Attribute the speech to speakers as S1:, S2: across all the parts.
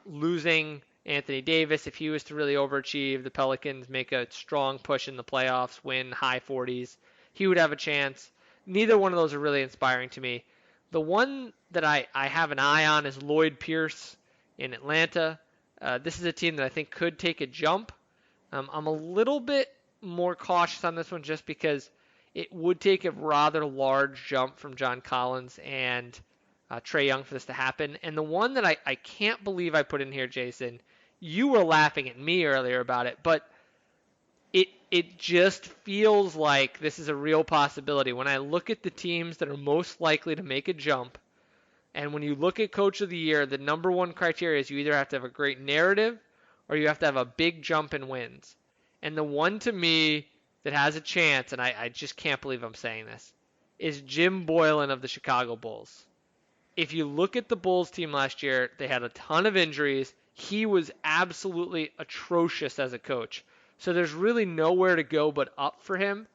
S1: losing Anthony Davis. If he was to really overachieve, the Pelicans make a strong push in the playoffs, win high 40s, he would have a chance. Neither one of those are really inspiring to me. The one that I have an eye on is Lloyd Pierce in Atlanta. This is a team that I think could take a jump. I'm a little bit more cautious on this one just because it would take a rather large jump from John Collins and Trae Young for this to happen. And the one that I can't believe I put in here, Jason, you were laughing at me earlier about it, but it just feels like this is a real possibility. When I look at the teams that are most likely to make a jump, and when you look at Coach of the Year, the number one criteria is you either have to have a great narrative or you have to have a big jump in wins. And the one to me that has a chance, and I just can't believe I'm saying this, is Jim Boylan of the Chicago Bulls. If you look at the Bulls team last year, they had a ton of injuries. He was absolutely atrocious as a coach. So there's really nowhere to go but up for him.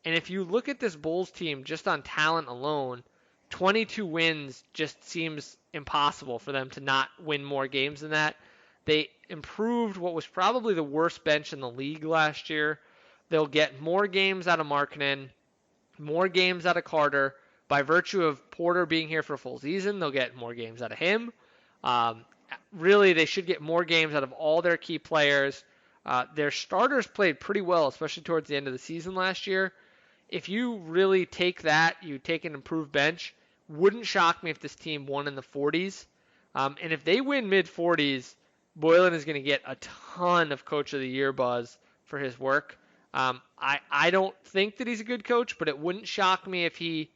S1: And if you look at this Bulls team just on talent alone, 22 wins just seems impossible for them to not win more games than that. They improved what was probably the worst bench in the league last year. They'll get more games out of Markkanen, more games out of Carter. By virtue of Porter being here for a full season, they'll get more games out of him. Um, Really, they should get more games out of all their key players. Their starters played pretty well, especially towards the end of the season last year. If you really take that, you take an improved bench, wouldn't shock me if this team won in the 40s. And if they win mid 40s, Boylan is going to get a ton of Coach of the Year buzz for his work. I don't think that he's a good coach, but it wouldn't shock me if he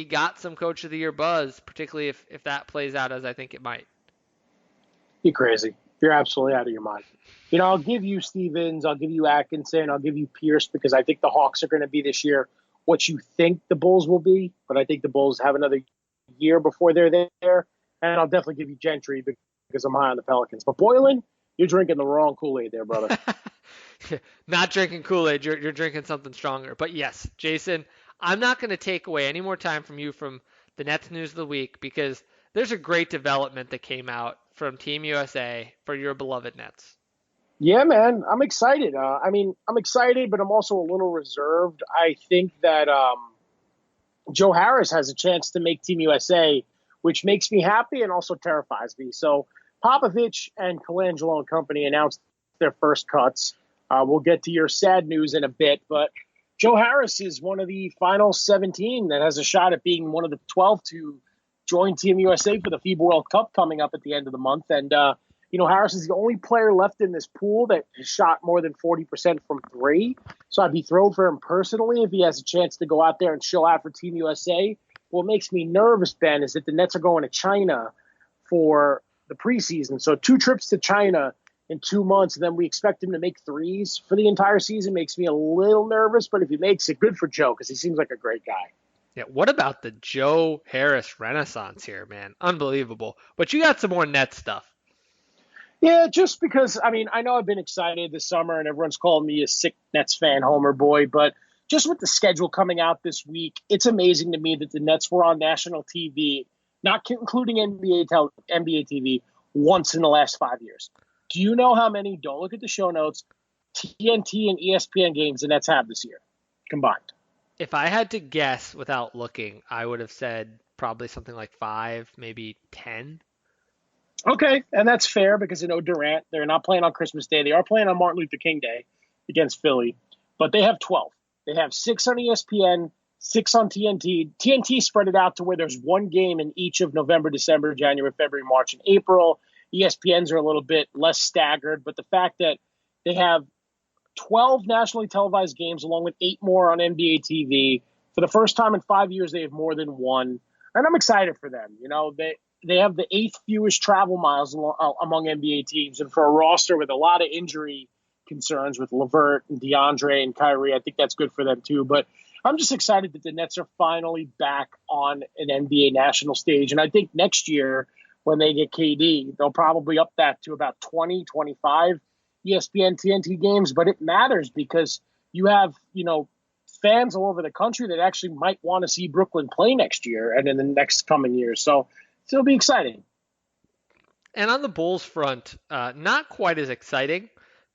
S1: got some Coach of the Year buzz, particularly if that plays out as I think it might.
S2: You're crazy. You're absolutely out of your mind. I'll give you Stevens, I'll give you Atkinson, I'll give you Pierce because I think the Hawks are going to be this year what you think the Bulls will be, but I think the Bulls have another year before they're there. And I'll definitely give you Gentry because I'm high on the Pelicans. But Boylan, you're drinking the wrong Kool-Aid there, brother.
S1: Not drinking Kool-Aid, you're drinking something stronger. But yes, Jason, I'm not going to take away any more time from you from the Nets news of the week because there's a great development that came out from Team USA for your beloved Nets.
S2: Yeah, man, I'm excited. I'm excited, but I'm also a little reserved. I think that Joe Harris has a chance to make Team USA, which makes me happy and also terrifies me. So Popovich and Colangelo and company announced their first cuts. We'll get to your sad news in a bit, but Joe Harris is one of the final 17 that has a shot at being one of the 12 to join Team USA for the FIBA World Cup coming up at the end of the month. And, Harris is the only player left in this pool that has shot more than 40% from three. So I'd be thrilled for him personally if he has a chance to go out there and show out for Team USA. What makes me nervous, Ben, is that the Nets are going to China for the preseason. So 2 trips to China in 2 months, and then we expect him to make threes for the entire season. Makes me a little nervous, but if he makes it, good for Joe because he seems like a great guy.
S1: Yeah, what about the Joe Harris renaissance here, man? Unbelievable. But you got some more Nets stuff.
S2: Yeah, just because, I know I've been excited this summer and everyone's calling me a sick Nets fan, homer boy, but just with the schedule coming out this week, it's amazing to me that the Nets were on national TV, not including NBA TV, once in the last 5 years. Do you know how many, don't look at the show notes, TNT and ESPN games the Nets have this year combined?
S1: If I had to guess without looking, I would have said probably something like 5, maybe 10.
S2: Okay, and that's fair because Durant, they're not playing on Christmas Day. They are playing on Martin Luther King Day against Philly, but they have 12. They have 6 on ESPN, 6 on TNT. TNT spread it out to where there's one game in each of November, December, January, February, March, and April. ESPNs are a little bit less staggered, but the fact that they have 12 nationally televised games along with 8 more on NBA TV. For the first time in 5 years, they have more than one. And I'm excited for them. They have the 8th fewest travel miles among NBA teams. And for a roster with a lot of injury concerns with LeVert and DeAndre and Kyrie, I think that's good for them too. But I'm just excited that the Nets are finally back on an NBA national stage. And I think next year when they get KD, they'll probably up that to about 20, 25 ESPN TNT games. But it matters because you have, fans all over the country that actually might want to see Brooklyn play next year and in the next coming years. So it'll be exciting.
S1: And on the Bulls front, not quite as exciting.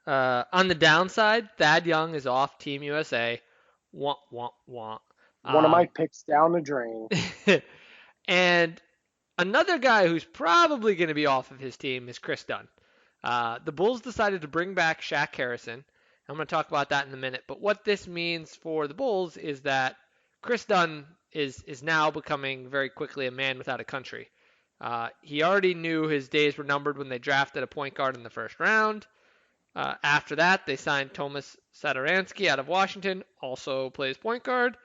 S1: On the downside, Thad Young is off Team USA. Wah, wah, wah.
S2: One of my
S1: Um,
S2: picks down the drain.
S1: and another guy who's probably going to be off of his team is Chris Dunn. The Bulls decided to bring back Shaq Harrison. I'm going to talk about that in a minute. But what this means for the Bulls is that Chris Dunn is now becoming very quickly a man without a country. He already knew his days were numbered when they drafted a point guard in the first round. After that, they signed Tomas Satoransky out of Washington, also plays point guard.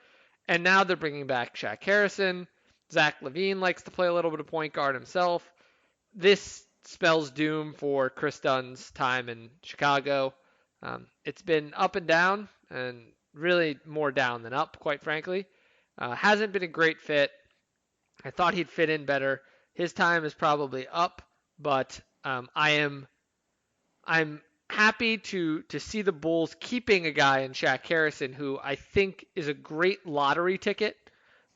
S1: And now they're bringing back Shaq Harrison. Zach LaVine likes to play a little bit of point guard himself. This spells doom for Chris Dunn's time in Chicago. It's been up and down, and really more down than up, quite frankly. Hasn't been a great fit. I thought he'd fit in better. His time is probably up, but I'm happy to see the Bulls keeping a guy in Shaq Harrison who I think is a great lottery ticket.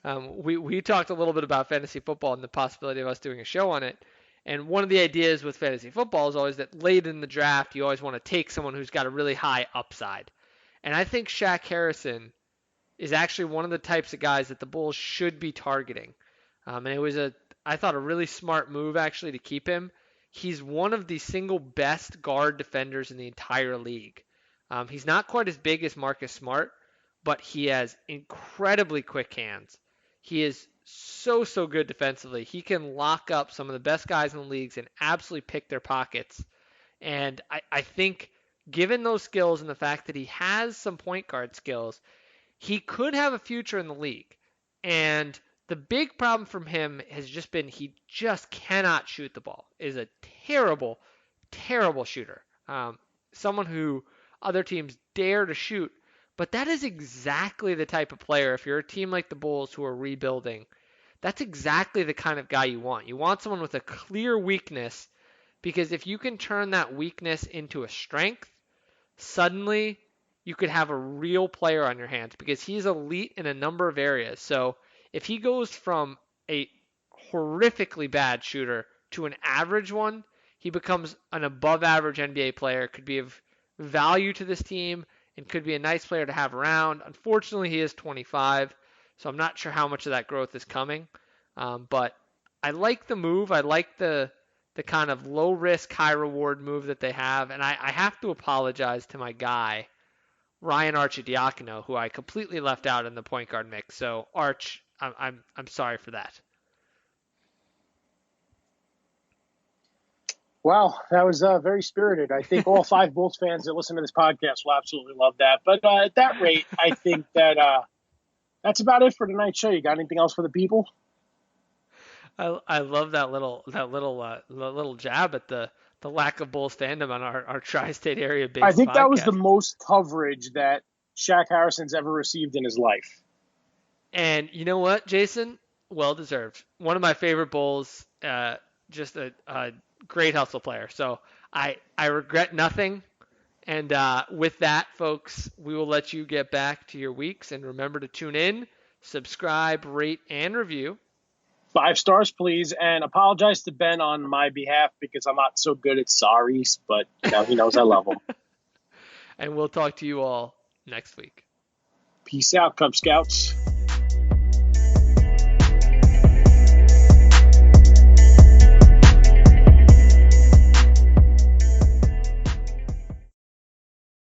S1: We talked a little bit about fantasy football and the possibility of us doing a show on it. And one of the ideas with fantasy football is always that late in the draft, you always want to take someone who's got a really high upside. And I think Shaq Harrison is actually one of the types of guys that the Bulls should be targeting. And it was I thought a really smart move actually to keep him. He's one of the single best guard defenders in the entire league. He's not quite as big as Marcus Smart, but he has incredibly quick hands. He is so good defensively. He can lock up some of the best guys in the leagues and absolutely pick their pockets. And I think given those skills and the fact that he has some point guard skills, he could have a future in the league. And the big problem from him has just been he just cannot shoot the ball. Is a terrible shooter. Someone who other teams dare to shoot. But that is exactly the type of player, if you're a team like the Bulls who are rebuilding, that's exactly the kind of guy you want. You want someone with a clear weakness, because if you can turn that weakness into a strength, suddenly you could have a real player on your hands because he's elite in a number of areas. So if he goes from a horrifically bad shooter to an average one, he becomes an above average NBA player, could be of value to this team, and could be a nice player to have around. Unfortunately, he is 25, so I'm not sure how much of that growth is coming. But I like the move. I like the kind of low risk, high reward move that they have. And I have to apologize to my guy, Ryan Arcidiacono, who I completely left out in the point guard mix. So Arch, I'm sorry for that.
S2: Wow, that was very spirited. I think all 5 Bulls fans that listen to this podcast will absolutely love that. But at that rate, I think that that's about it for tonight's show. You got anything else for the people?
S1: I love that little jab at the lack of Bulls fandom on our tri-state area based.
S2: I think
S1: podcast.
S2: That was the most coverage that Shaq Harrison's ever received in his life.
S1: And you know what, Jason? Well deserved. One of my favorite Bulls. Just a great hustle player. So I regret nothing. And with that, folks, we will let you get back to your weeks. And remember to tune in, subscribe, rate, and review.
S2: 5 stars, please. And apologize to Ben on my behalf because I'm not so good at sorries. But he knows I love him.
S1: And we'll talk to you all next week.
S2: Peace out, Cub Scouts.